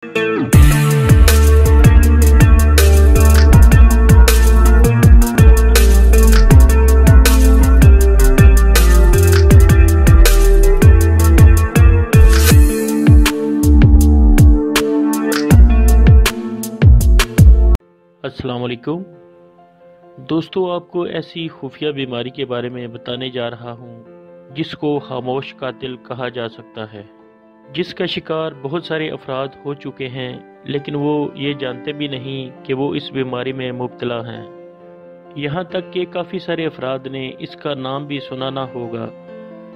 अस्सलाम वालेकुम दोस्तों, आपको ऐसी खुफिया बीमारी के बारे में बताने जा रहा हूँ जिसको खामोश कातिल कहा जा सकता है, जिसका शिकार बहुत सारे अफराद हो चुके हैं, लेकिन वो ये जानते भी नहीं कि वो इस बीमारी में मुब्तला हैं। यहाँ तक कि काफ़ी सारे अफराद ने इसका नाम भी सुना ना होगा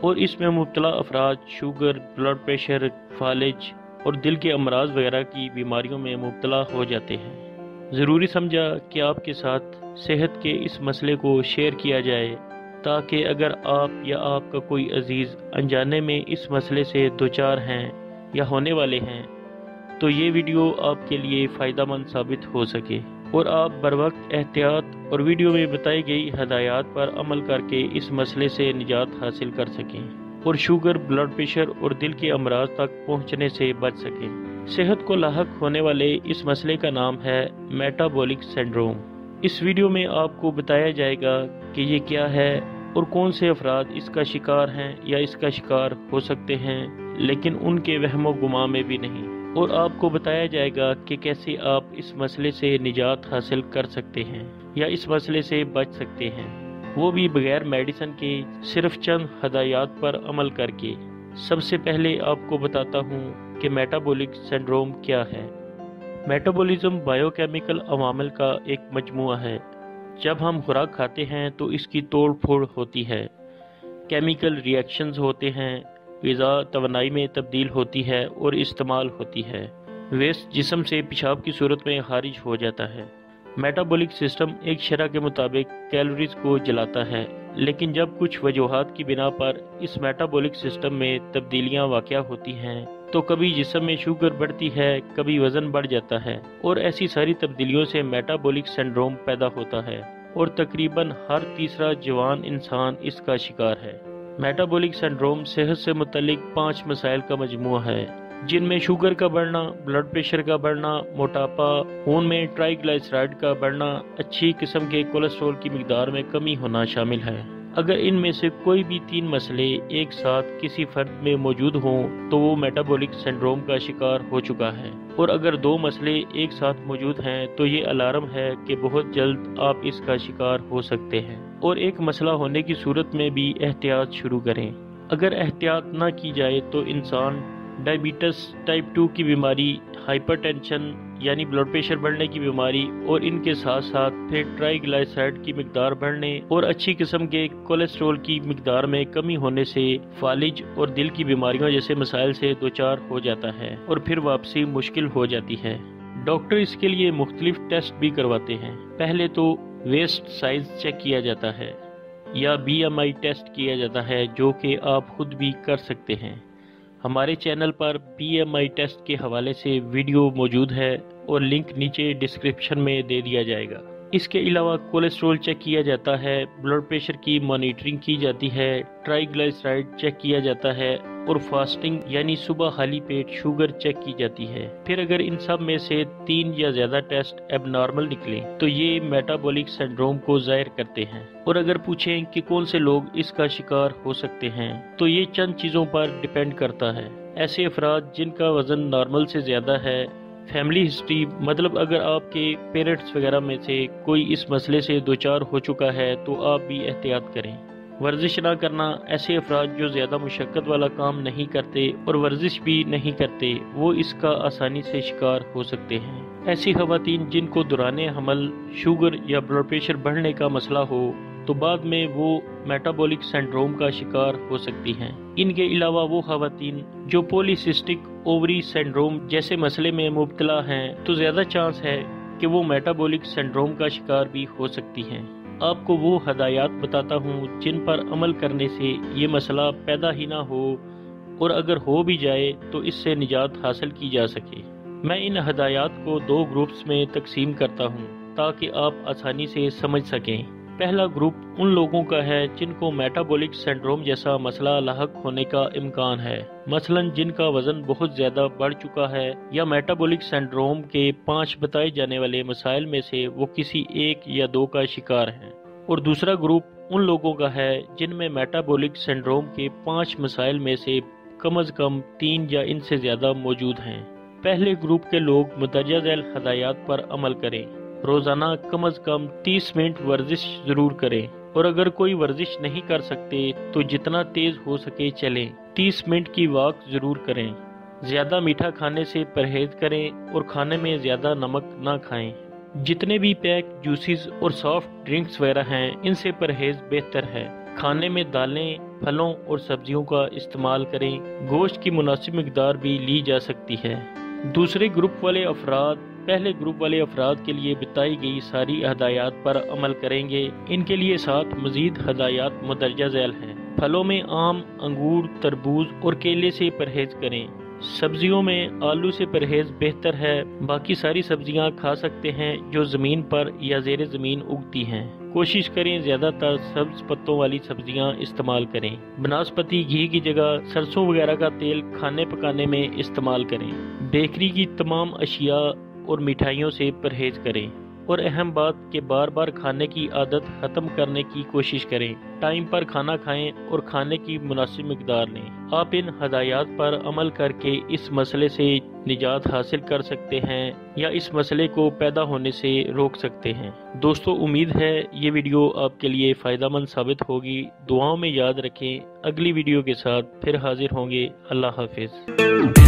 और इसमें मुब्तला अफराद शुगर, ब्लड प्रेशर, फालिज और दिल के अमराज वगैरह की बीमारियों में मुब्तला हो जाते हैं। ज़रूरी समझा कि आपके साथ सेहत के इस मसले को शेयर किया जाए ताकि अगर आप या आपका कोई अजीज़ अनजाने में इस मसले से दोचार हैं या होने वाले हैं तो ये वीडियो आपके लिए फ़ायदेमंद साबित हो सके और आप बर वक्त एहतियात और वीडियो में बताई गई हदायत पर अमल करके इस मसले से निजात हासिल कर सकें और शुगर, ब्लड प्रेशर और दिल के अमराज तक पहुँचने से बच सकें। सेहत को लाहक होने वाले इस मसले का नाम है मेटाबॉलिक सिंड्रोम। इस वीडियो में आपको बताया जाएगा कि ये क्या है और कौन से अफराद इसका शिकार हैं या इसका शिकार हो सकते हैं, लेकिन उनके वहमो गुमा में भी नहीं, और आपको बताया जाएगा कि कैसे आप इस मसले से निजात हासिल कर सकते हैं या इस मसले से बच सकते हैं, वो भी बगैर मेडिसिन के सिर्फ चंद हदायत पर अमल करके। सबसे पहले आपको बताता हूँ कि मेटाबॉलिक सिंड्रोम क्या है। मेटाबॉलिज्म बायोकेमिकल अवामिल का एक मजमुआ है। जब हम खुराक खाते हैं तो इसकी तोड़ फोड़ होती है, केमिकल रिएक्शंस होते हैं, ग़िज़ा तवानाई में तब्दील होती है और इस्तेमाल होती है। वेस्ट जिस्म से पेशाब की सूरत में खारिज हो जाता है। मेटाबॉलिक सिस्टम एक शरह के मुताबिक कैलोरीज को जलाता है, लेकिन जब कुछ वजूहात की बिना पर इस मेटाबॉलिक सिस्टम में तब्दीलियां वाक़या होती हैं तो कभी जिस्म में शुगर बढ़ती है, कभी वज़न बढ़ जाता है और ऐसी सारी तब्दीलियों से मेटाबॉलिक सिंड्रोम पैदा होता है और तकरीबन हर तीसरा जवान इंसान इसका शिकार है। मेटाबॉलिक सिंड्रोम सेहत से मुतल्लिक 5 मसाइल का मजमुआ है, जिनमें शुगर का बढ़ना, ब्लड प्रेशर का बढ़ना, मोटापा, खून में ट्राइग्लिसराइड का बढ़ना, अच्छी किस्म के कोलेस्ट्रॉल की मिकदार में कमी होना शामिल है। अगर इनमें से कोई भी 3 मसले एक साथ किसी फर्द में मौजूद हों तो वो मेटाबॉलिक सिंड्रोम का शिकार हो चुका है, और अगर 2 मसले एक साथ मौजूद हैं तो ये अलार्म है कि बहुत जल्द आप इसका शिकार हो सकते हैं। और एक मसला होने की सूरत में भी एहतियात शुरू करें। अगर एहतियात ना की जाए तो इंसान डायबिटीज टाइप 2 की बीमारी, हाइपरटेंशन यानी ब्लड प्रेशर बढ़ने की बीमारी और इनके साथ साथ फिर ट्राइग्लिसराइड की मिकदार बढ़ने और अच्छी किस्म के कोलेस्ट्रॉल की मिकदार में कमी होने से फालिज और दिल की बीमारियों जैसे मसाइल से दोचार हो जाता है और फिर वापसी मुश्किल हो जाती है। डॉक्टर इसके लिए मुख्तलिफ टेस्ट भी करवाते हैं। पहले तो वेस्ट साइज चेक किया जाता है या BMI टेस्ट किया जाता है, जो कि आप खुद भी कर सकते हैं। हमारे चैनल पर BMI टेस्ट के हवाले से वीडियो मौजूद है और लिंक नीचे डिस्क्रिप्शन में दे दिया जाएगा। इसके अलावा कोलेस्ट्रॉल चेक किया जाता है, ब्लड प्रेशर की मॉनिटरिंग की जाती है, ट्राइग्लिसराइड चेक किया जाता है और फास्टिंग यानी सुबह खाली पेट शुगर चेक की जाती है। फिर अगर इन सब में से 3 या ज्यादा टेस्ट एबनॉर्मल निकले तो ये मेटाबॉलिक सिंड्रोम को जाहिर करते हैं। और अगर पूछें कि कौन से लोग इसका शिकार हो सकते हैं तो ये चंद चीज़ों पर डिपेंड करता है। ऐसे अफराद जिनका वजन नॉर्मल से ज़्यादा है, फैमिली हिस्ट्री, मतलब अगर आपके पेरेंट्स वगैरह में से कोई इस मसले से दोचार हो चुका है तो आप भी एहतियात करें। वर्जिश ना करना, ऐसे अफराद जो ज़्यादा मुशक्क़त वाला काम नहीं करते और वर्जिश भी नहीं करते वो इसका आसानी से शिकार हो सकते हैं। ऐसी ख़वातीन जिनको दौरान हमल शुगर या ब्लड प्रेशर बढ़ने का मसला हो तो बाद में वो मेटाबॉलिक सिंड्रोम का शिकार हो सकती हैं। इनके अलावा वो ख़वातीन जो पॉलीसिस्टिक ओवरी सिंड्रोम जैसे मसले में मुब्तला हैं तो ज़्यादा चांस है कि वो मेटाबॉलिक सिंड्रोम का शिकार भी हो सकती हैं। आपको वो हदायत बताता हूँ जिन पर अमल करने से ये मसला पैदा ही ना हो और अगर हो भी जाए तो इससे निजात हासिल की जा सके। मैं इन हदायत को 2 ग्रुप्स में तकसीम करता हूँ ताकि आप आसानी से समझ सकें। पहला ग्रुप उन लोगों का है जिनको मेटाबॉलिक सिंड्रोम जैसा मसला लाहक होने का इम्कान है, मसलन जिनका वजन बहुत ज्यादा बढ़ चुका है या मेटाबॉलिक सिंड्रोम के 5 बताए जाने वाले मसाइल में से वो किसी 1 या 2 का शिकार हैं। और दूसरा ग्रुप उन लोगों का है जिनमें मेटाबॉलिक सिंड्रोम के 5 मसाइल में से कम अज कम 3 या इनसे ज्यादा मौजूद हैं। पहले ग्रुप के लोग मुदर्जा झैल हदायत पर अमल करें, रोजाना कम अज कम 30 मिनट वर्जिश जरूर करें, और अगर कोई वर्जिश नहीं कर सकते तो जितना तेज हो सके चलें। 30 मिनट की वॉक जरूर करें। ज्यादा मीठा खाने से परहेज करें और खाने में ज्यादा नमक ना खाएं। जितने भी पैक जूसेस और सॉफ्ट ड्रिंक्स वगैरह हैं, इनसे परहेज बेहतर है। खाने में दालें, फलों और सब्जियों का इस्तेमाल करें। गोश्त की मुनासिब मिकदार भी ली जा सकती है। दूसरे ग्रुप वाले अफराद पहले ग्रुप वाले अफराद के लिए बताई गई सारी हदायत पर अमल करेंगे। इनके लिए 7 मजीद हदायत मुदर्जा झैल हैं। फलों में आम, अंगूर, तरबूज और केले से परहेज करें। सब्जियों में आलू से परहेज बेहतर है। बाकी सारी सब्जियां खा सकते हैं जो जमीन पर या ज़ेरे ज़मीन उगती हैं। कोशिश करें ज़्यादातर सब्ज पत्तों वाली सब्जियां इस्तेमाल करें। बनस्पति घी की जगह सरसों वगैरह का तेल खाने पकाने में इस्तेमाल करें। बेकरी की तमाम अशिया और मिठाइयों से परहेज करें। और अहम बात कि बार बार खाने की आदत ख़त्म करने की कोशिश करें। टाइम पर खाना खाएं और खाने की मुनासिब मिकदार लें। आप इन हदायत पर अमल करके इस मसले से निजात हासिल कर सकते हैं या इस मसले को पैदा होने से रोक सकते हैं। दोस्तों, उम्मीद है ये वीडियो आपके लिए फ़ायदेमंद साबित होगी। दुआओं में याद रखें। अगली वीडियो के साथ फिर हाजिर होंगे। अल्लाह हाफिज़।